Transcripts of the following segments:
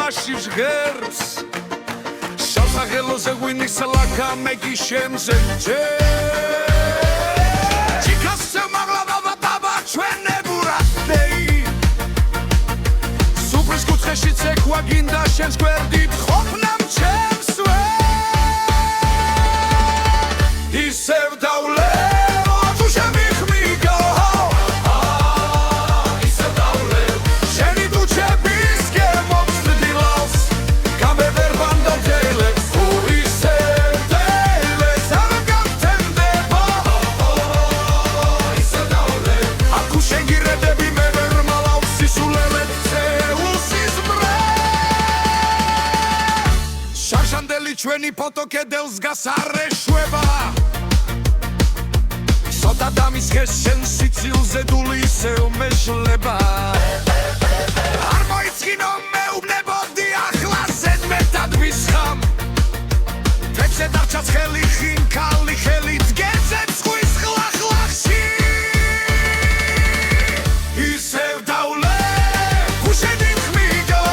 მუხაში ჟღერს შავსაღელოზე ღვინის ლაქა მეგი შემზე ჭიქასზე მაღლა ბაბა ჩვენებურა დეი სუფრის კუთხეში ცეკვა გინდა შენს გვერდით ყოფნამ ჩემსვე ისევ დავლევ თუ შემიხმიგო ისევ დავლევ შენი დუჩების გემომსრდილავს გამევერბანდო დელებს თუ ისევ დელებს არ გამთენდება ისევ დავლევ აქ შეგირედები მე ვერ მალავ სისულელეთ ცეულსის ბრე შარშანდელი ჩვენი ფოტო კედელს გასარეშვება სოდა დამისხეს შენ სიცილზე დული ისევ მეშლება არ მოიცინო მეუბნებოდი ახლა ზედმეტად ვისხამ თეთრზე დარჩა ცხელი ხინკალი ხელით გეძებს ზღვის ხლახლახში ისევ დავლევ თუ შემიხმიგო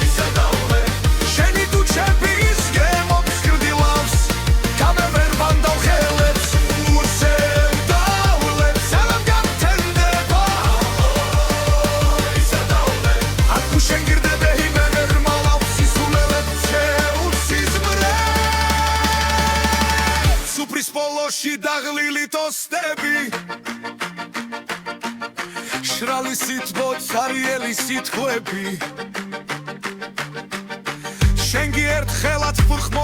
ისევ დავლევ შენი დუჩების გემომსრდილავს გამევერბანდო ხელებს ისევ დავლევ სალამ გამთენდება ისევ დავლევ აქ შენ გირდები მე ვერ მალავ სისულელეთ ცეულსის ბრე სუფრის პოლოში დაღლილი ტოსტები შრალი სითბო ცარიელი სიტყვები შენ გიერთხელად ფურხმო